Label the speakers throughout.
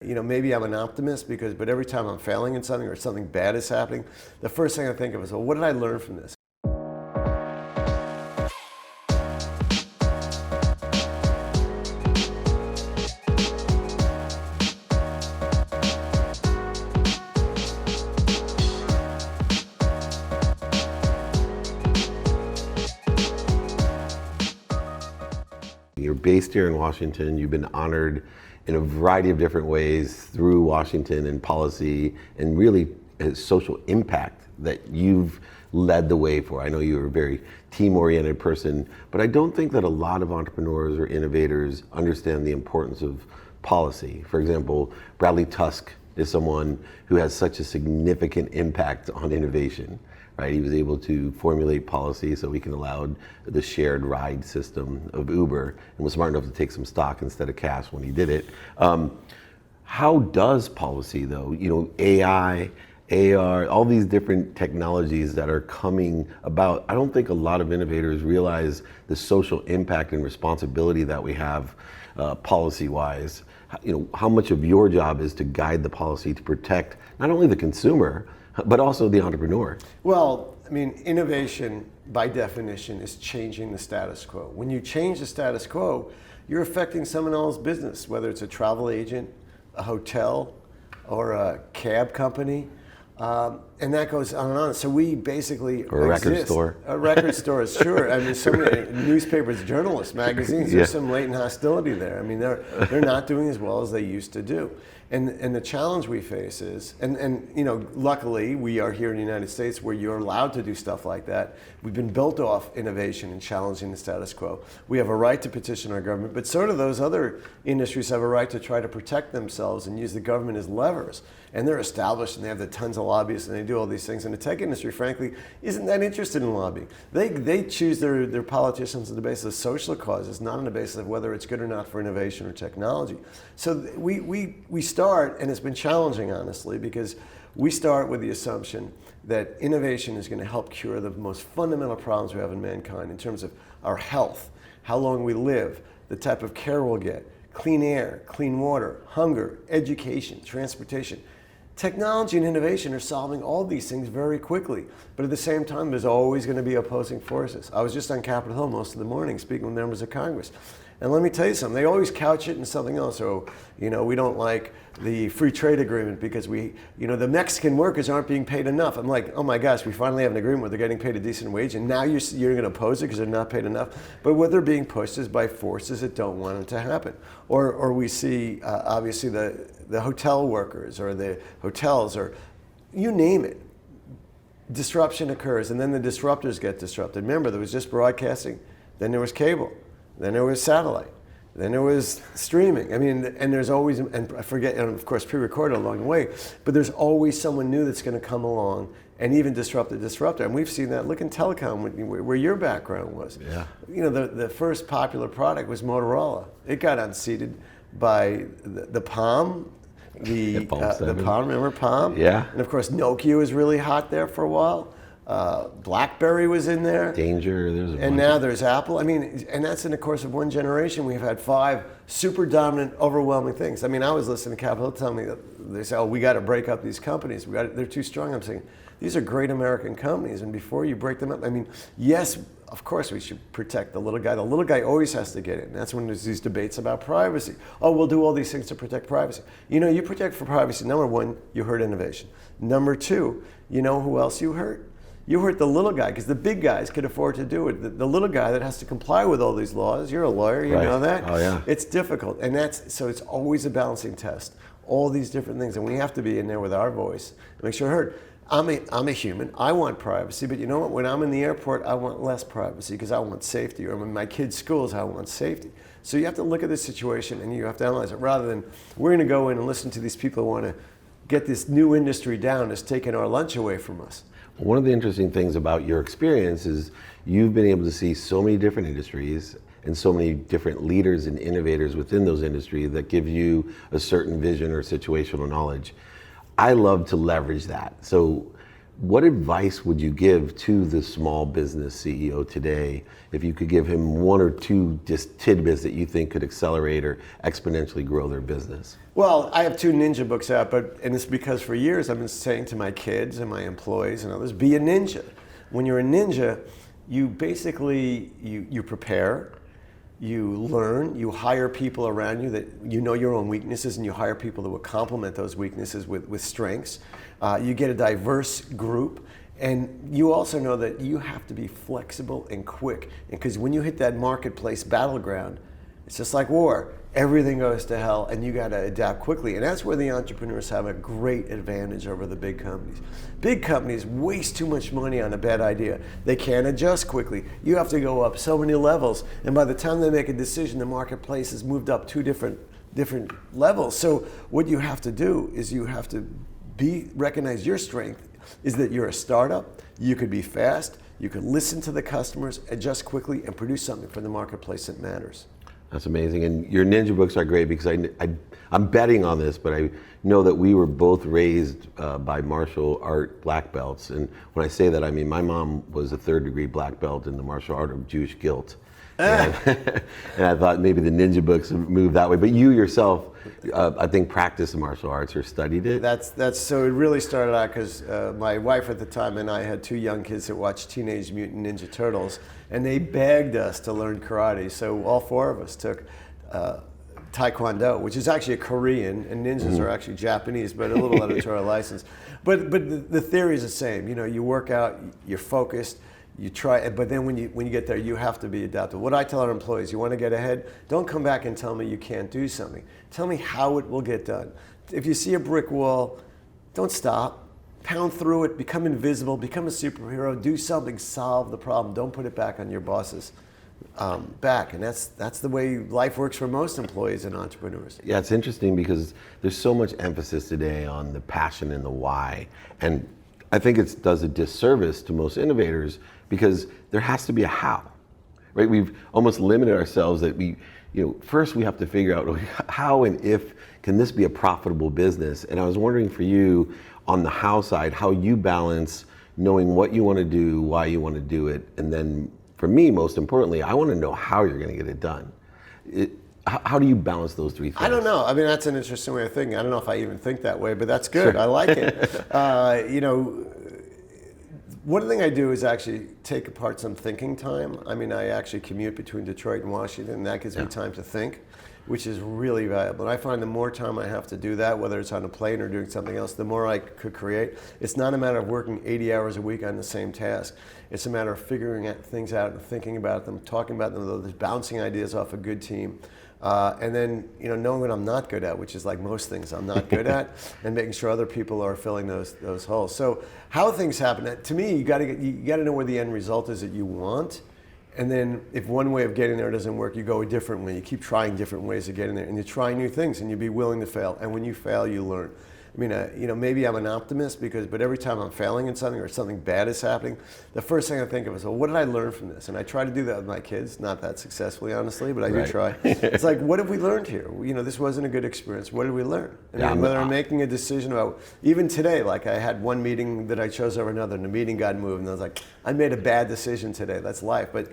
Speaker 1: Maybe I'm an optimist but every time I'm failing in something or something bad is happening, the first thing I think of is, well, what did I learn from this?
Speaker 2: You're based here in Washington. You've been honored in a variety of different ways through Washington and policy and really social impact that you've led the way for. I know you're a very team-oriented person, but I don't think that a lot of entrepreneurs or innovators understand the importance of policy. For example, Bradley Tusk is someone who has such a significant impact on innovation. Right? He was able to formulate policy so we can allow the shared ride system of Uber, and was smart enough to take some stock instead of cash when he did it. How does policy, though, AI, AR, all these different technologies that are coming about, I don't think a lot of innovators realize the social impact and responsibility that we have policy-wise. How much of your job is to guide the policy to protect not only the consumer, but also the entrepreneur?
Speaker 1: Well, innovation by definition is changing the status quo. When you change the status quo, you're affecting someone else's business, whether it's a travel agent, a hotel, or a cab company. And that goes on and on. So we basically
Speaker 2: or a record store.
Speaker 1: A record store, sure. So many newspapers, journalists, magazines. There's some latent hostility there. They're not doing as well as they used to do. And the challenge we face is, luckily we are here in the United States where you're allowed to do stuff like that. We've been built off innovation and challenging the status quo. We have a right to petition our government, but so do those other industries have a right to try to protect themselves and use the government as levers. And they're established and they have the tons of lobbyists and they do all these things. And the tech industry, frankly, isn't that interested in lobbying. They choose their politicians on the basis of social causes, not on the basis of whether it's good or not for innovation or technology. So we start, and it's been challenging, honestly, because we start with the assumption that innovation is going to help cure the most fundamental problems we have in mankind in terms of our health, how long we live, the type of care we'll get, clean air, clean water, hunger, education, transportation. Technology and innovation are solving all these things very quickly, but at the same time, there's always going to be opposing forces. I was just on Capitol Hill most of the morning speaking with members of Congress. And let me tell you something, they always couch it in something else. So, we don't like the free trade agreement because the Mexican workers aren't being paid enough. I'm like, oh my gosh, we finally have an agreement where they're getting paid a decent wage, and now you're going to oppose it because they're not paid enough. But what they're being pushed is by forces that don't want it to happen. Or we see, obviously, the hotel workers or the hotels or you name it. Disruption occurs, and then the disruptors get disrupted. Remember, there was just broadcasting, then there was cable. Then there was satellite. Then there was streaming. And there's always, and I forget, and of course pre-recorded along the way, but there's always someone new that's going to come along and even disrupt the disruptor. And we've seen that. Look in telecom, where your background was.
Speaker 2: Yeah.
Speaker 1: The first popular product was Motorola. It got unseated by the Palm. The Palm, remember Palm?
Speaker 2: Yeah.
Speaker 1: And of course Nokia was really hot there for a while. BlackBerry was in there.
Speaker 2: Danger, there's a bunch.
Speaker 1: And now there's Apple. And that's in the course of one generation. We've had 5 super dominant, overwhelming things. I was listening to Capitol tell me that they say, oh, we got to break up these companies. They're too strong. I'm saying, these are great American companies. And before you break them up, yes, of course we should protect the little guy. The little guy always has to get in. That's when there's these debates about privacy. Oh, we'll do all these things to protect privacy. You protect for privacy. Number 1, you hurt innovation. Number 2, you know who else you hurt? You hurt the little guy, because the big guys could afford to do it. The little guy that has to comply with all these laws, you're a lawyer, you know that?
Speaker 2: Oh, yeah.
Speaker 1: It's difficult, and so it's always a balancing test. All these different things, and we have to be in there with our voice and make sure heard. I'm a human, I want privacy, but you know what? When I'm in the airport, I want less privacy because I want safety, or in my kids' schools, I want safety. So you have to look at the situation and you have to analyze it, rather than we're gonna go in and listen to these people who wanna get this new industry down that's taking our lunch away from us.
Speaker 2: One of the interesting things about your experience is you've been able to see so many different industries and so many different leaders and innovators within those industries that give you a certain vision or situational knowledge. I love to leverage that. So What advice would you give to the small business CEO today if you could give him one or two just tidbits that you think could accelerate or exponentially grow their business?
Speaker 1: Well, I have 2 ninja books out, and it's because for years I've been saying to my kids and my employees and others, be a ninja. When you're a ninja, you basically, you prepare, you learn, you hire people around you that you know your own weaknesses, and you hire people that will complement those weaknesses with strengths. You get a diverse group, and you also know that you have to be flexible and quick. Because when you hit that marketplace battleground, it's just like war. Everything goes to hell, and you got to adapt quickly. And that's where the entrepreneurs have a great advantage over the big companies. Big companies waste too much money on a bad idea. They can't adjust quickly. You have to go up so many levels, and by the time they make a decision, the marketplace has moved up 2 different levels. So what you have to do is you have to recognize your strength is that you're a startup. You could be fast. You could listen to the customers, adjust quickly, and produce something for the marketplace that matters.
Speaker 2: That's amazing. And your ninja books are great because I'm betting on this, but I know that we were both raised by martial art black belts. And when I say that, I mean my mom was a 3rd degree black belt in the martial art of Jewish guilt. And, and I thought maybe the ninja books would move that way. But you yourself, I think, practiced the martial arts or studied it.
Speaker 1: That's so it really started out because my wife at the time and I had 2 young kids that watched Teenage Mutant Ninja Turtles, and they begged us to learn karate. So all 4 of us took Taekwondo, which is actually a Korean, and ninjas are actually Japanese, but a little editorial license. But the theory is the same. You know, you work out, you're focused. You try, but then when you get there, you have to be adaptable. What I tell our employees, you want to get ahead, don't come back and tell me you can't do something. Tell me how it will get done. If you see a brick wall, don't stop. Pound through it, become invisible, become a superhero, do something, solve the problem. Don't put it back on your boss's back. And that's the way life works for most employees and entrepreneurs.
Speaker 2: Yeah, it's interesting because there's so much emphasis today on the passion and the why. And I think it does a disservice to most innovators because there has to be a how, right? We've almost limited ourselves that first we have to figure out how and if can this be a profitable business. And I was wondering for you on the how side, how you balance knowing what you want to do, why you want to do it. And then for me, most importantly, I want to know how you're going to get it done. How do you balance those 3 things?
Speaker 1: I don't know. I mean, that's an interesting way of thinking. I don't know if I even think that way, but that's good. Sure. I like it. One thing I do is actually take apart some thinking time. I mean, I actually commute between Detroit and Washington, and that gives me time to think, which is really valuable. And I find the more time I have to do that, whether it's on a plane or doing something else, the more I could create. It's not a matter of working 80 hours a week on the same task. It's a matter of figuring things out and thinking about them, talking about them, bouncing ideas off a good team. And then, knowing what I'm not good at, which is like most things I'm not good at, and making sure other people are filling those holes. So how things happen, to me, you got to know where the end result is that you want. And then if one way of getting there doesn't work, you go a different way. You keep trying different ways of getting there, and you try new things, and you be willing to fail. And when you fail, you learn. I mean, maybe I'm an optimist but every time I'm failing in something or something bad is happening, the first thing I think of is, well, what did I learn from this? And I try to do that with my kids, not that successfully, honestly, but I do try. It's like, what have we learned here? This wasn't a good experience. What did we learn? Whether I'm making a decision about, even today, like I had one meeting that I chose over another, and the meeting got moved, and I was like, I made a bad decision today. That's life. But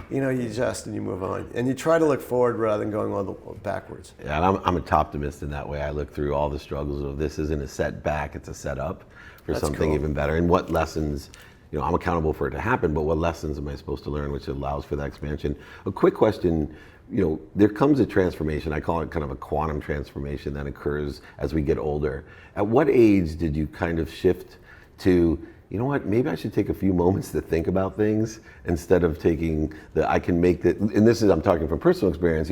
Speaker 1: you adjust and you move on. And you try to look forward rather than going all backwards.
Speaker 2: Yeah, and I'm a optimist in that way. I look through all the struggles of this isn't a setback, it's a setup for something even better. And what lessons, I'm accountable for it to happen, but what lessons am I supposed to learn, which allows for that expansion? A quick question, there comes a transformation, I call it kind of a quantum transformation that occurs as we get older. At what age did you kind of shift to, maybe I should take a few moments to think about things instead of taking and this is, I'm talking from personal experience,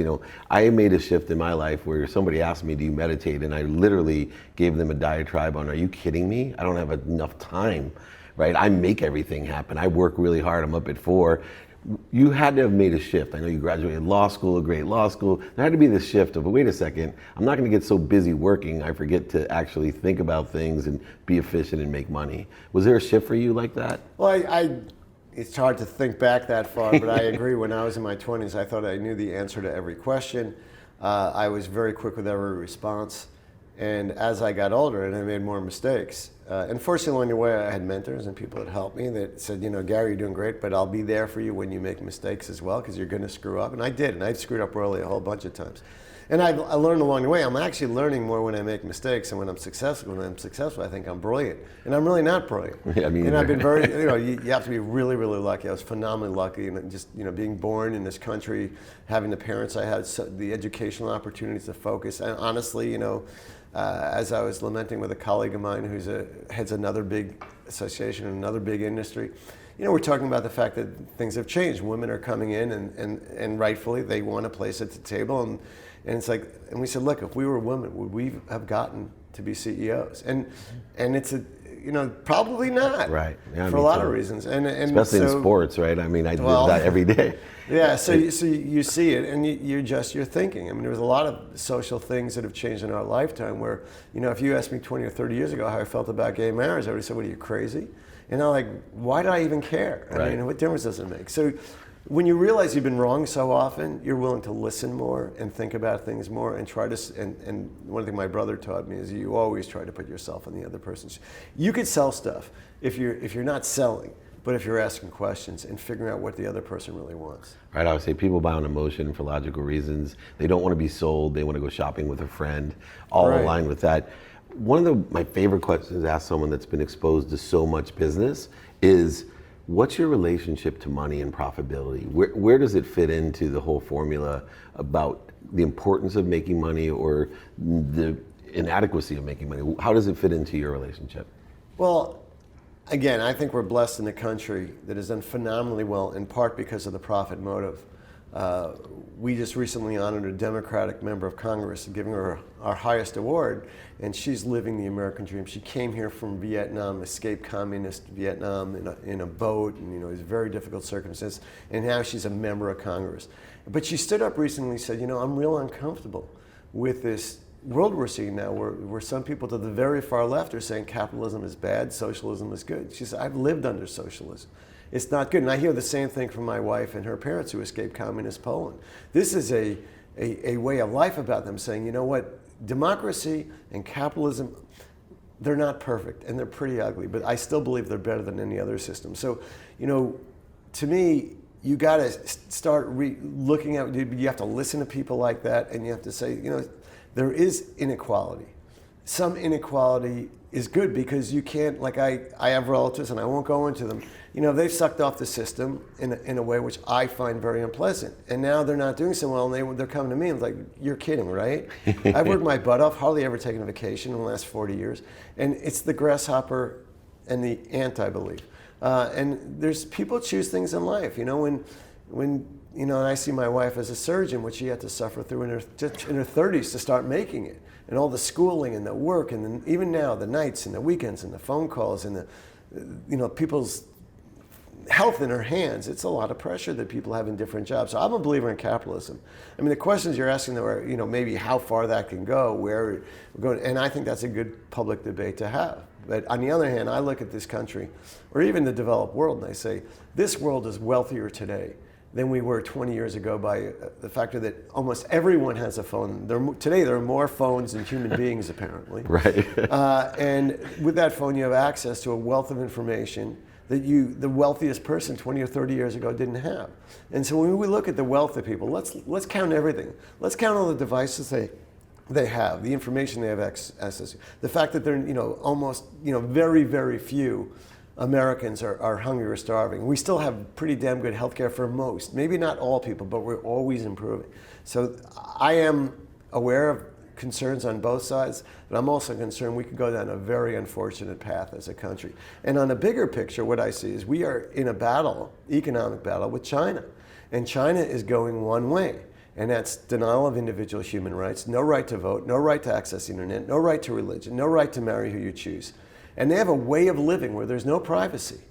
Speaker 2: I made a shift in my life where somebody asked me, do you meditate? And I literally gave them a diatribe on, are you kidding me? I don't have enough time, right? I make everything happen. I work really hard. I'm up at 4. You had to have made a shift. I know you graduated law school, a great law school. There had to be this shift of, wait a second, I'm not going to get so busy working, I forget to actually think about things and be efficient and make money. Was there a shift for you like that?
Speaker 1: Well, it's hard to think back that far, but I agree. When I was in my 20s, I thought I knew the answer to every question. I was very quick with every response. And as I got older and I made more mistakes, and fortunately along the way I had mentors and people that helped me that said, Gary, you're doing great, but I'll be there for you when you make mistakes as well, because you're going to screw up. And I did, and I screwed up royally a whole bunch of times. And I learned along the way, I'm actually learning more when I make mistakes, and when I'm successful. When I'm successful, I think I'm brilliant. And I'm really not brilliant.
Speaker 2: Yeah,
Speaker 1: and I've been very, you have to be really, really lucky. I was phenomenally lucky, and just, being born in this country, having the parents I had, the educational opportunities to focus. And honestly, as I was lamenting with a colleague of mine who's heads another big association in another big industry, we're talking about the fact that things have changed. Women are coming in, and rightfully they want a place at the table, and it's like, and we said, look, if we were women, would we have gotten to be CEOs? And it's probably not.
Speaker 2: Right. Yeah,
Speaker 1: for a lot of reasons, and
Speaker 2: especially in sports, right? I mean, I do that every day.
Speaker 1: Yeah. So you see it, and you adjust your thinking. I mean, there was a lot of social things that have changed in our lifetime. Where if you asked me 20 or 30 years ago how I felt about gay marriage, I would have said, "What, are you crazy?" And I'm like, "Why do I even care? I mean, what difference does it make?" So when you realize you've been wrong so often, you're willing to listen more and think about things more and try to, and one thing my brother taught me is you always try to put yourself in the other person's. You could sell stuff if you're not selling, but if you're asking questions and figuring out what the other person really wants.
Speaker 2: Right, I would say people buy on emotion for logical reasons. They don't want to be sold, they want to go shopping with a friend, all aligned with that. One of my favorite questions to ask someone that's been exposed to so much business is, what's your relationship to money and profitability? Where does it fit into the whole formula about the importance of making money or the inadequacy of making money? How does it fit into your relationship?
Speaker 1: Well, again, I think we're blessed in a country that has done phenomenally well, in part because of the profit motive. We just recently honored a Democratic member of Congress, giving her our highest award, and she's living the American dream. She came here from Vietnam, escaped communist Vietnam in a boat, and it was very difficult circumstances, and now she's a member of Congress. But she stood up recently and said, I'm real uncomfortable with this world we're seeing now, where some people to the very far left are saying capitalism is bad, socialism is good. She said, I've lived under socialism. It's not good. And I hear the same thing from my wife and her parents who escaped communist Poland. This is a way of life about them saying, you know what, democracy and capitalism, they're not perfect and they're pretty ugly, but I still believe they're better than any other system. So, to me, you got to start looking at, you have to listen to people like that, and you have to say, there is inequality. Some inequality is good because you can't, like I have relatives, and I won't go into them, they've sucked off the system in a way which I find very unpleasant. And now they're not doing so well, and they're coming to me and it's like, you're kidding, right? I've worked my butt off, hardly ever taken a vacation in the last 40 years. And it's the grasshopper and the ant, I believe. And there's people choose things in life, when and I see my wife as a surgeon, which she had to suffer through in her 30s to start making it. And all the schooling and the work, and then even now the nights and the weekends and the phone calls and the people's health in her hands. It's a lot of pressure that people have in different jobs. So I'm a believer in capitalism. I mean, the questions you're asking are, maybe how far that can go, where we're going, and I think that's a good public debate to have. But on the other hand, I look at this country, or even the developed world, and I say, this world is wealthier today than we were 20 years ago by the factor that almost everyone has a phone. Today there are more phones than human beings, apparently.
Speaker 2: Right.
Speaker 1: And with that phone, you have access to a wealth of information that the wealthiest person 20 or 30 years ago didn't have. And so when we look at the wealth of people, let's count everything. Let's count all the devices they have, the information they have access to, the fact that they're almost very, very few Americans are hungry or starving. We still have pretty damn good healthcare for most. Maybe not all people, but we're always improving. So I am aware of concerns on both sides, but I'm also concerned we could go down a very unfortunate path as a country. And on a bigger picture, what I see is we are in a battle, economic battle, with China. And China is going one way, and that's denial of individual human rights, no right to vote, no right to access the internet, no right to religion, no right to marry who you choose. And they have a way of living where there's no privacy.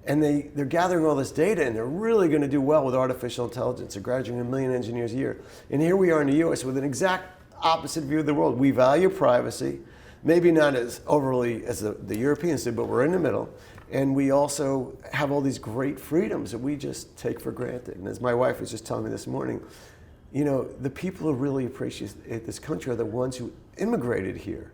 Speaker 1: And they're gathering all this data, and they're really going to do well with artificial intelligence. They're graduating 1 million engineers a year. And here we are in the US with an exact opposite view of the world. We value privacy, maybe not as overly as the Europeans do, but we're in the middle. And we also have all these great freedoms that we just take for granted. And as my wife was just telling me this morning, the people who really appreciate this country are the ones who immigrated here.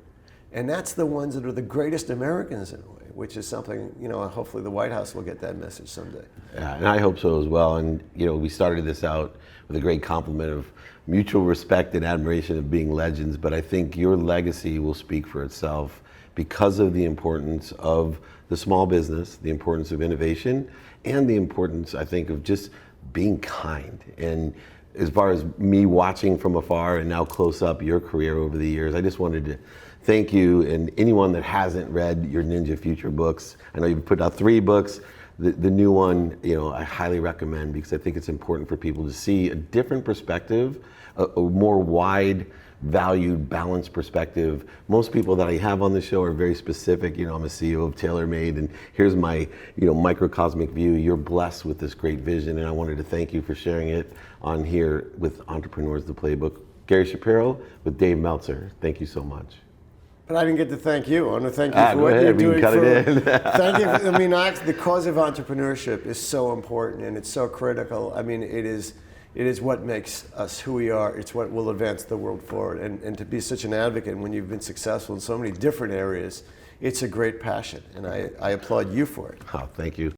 Speaker 1: And that's the ones that are the greatest Americans in a way, which is something, hopefully the White House will get that message someday.
Speaker 2: Yeah, and I hope so as well. And we started this out with a great compliment of mutual respect and admiration of being legends, but I think your legacy will speak for itself because of the importance of the small business, the importance of innovation, and the importance, I think, of just being kind. And as far as me watching from afar and now close up your career over the years, I just wanted to thank you, and anyone that hasn't read your Ninja Future books. I know you've put out 3 books. The new one, I highly recommend, because I think it's important for people to see a different perspective, a more wide, valued, balanced perspective. Most people that I have on the show are very specific. I'm a CEO of TaylorMade, and here's my, microcosmic view. You're blessed with this great vision, and I wanted to thank you for sharing it on here with Entrepreneurs, the Playbook. Gary Shapiro with Dave Meltzer. Thank you so much.
Speaker 1: But I didn't get to thank you. I want to thank you for what you're doing. Thank you. The cause of entrepreneurship is so important, and it's so critical. It is what makes us who we are. It's what will advance the world forward. And to be such an advocate when you've been successful in so many different areas, it's a great passion, and I applaud you for it.
Speaker 2: Oh, thank you.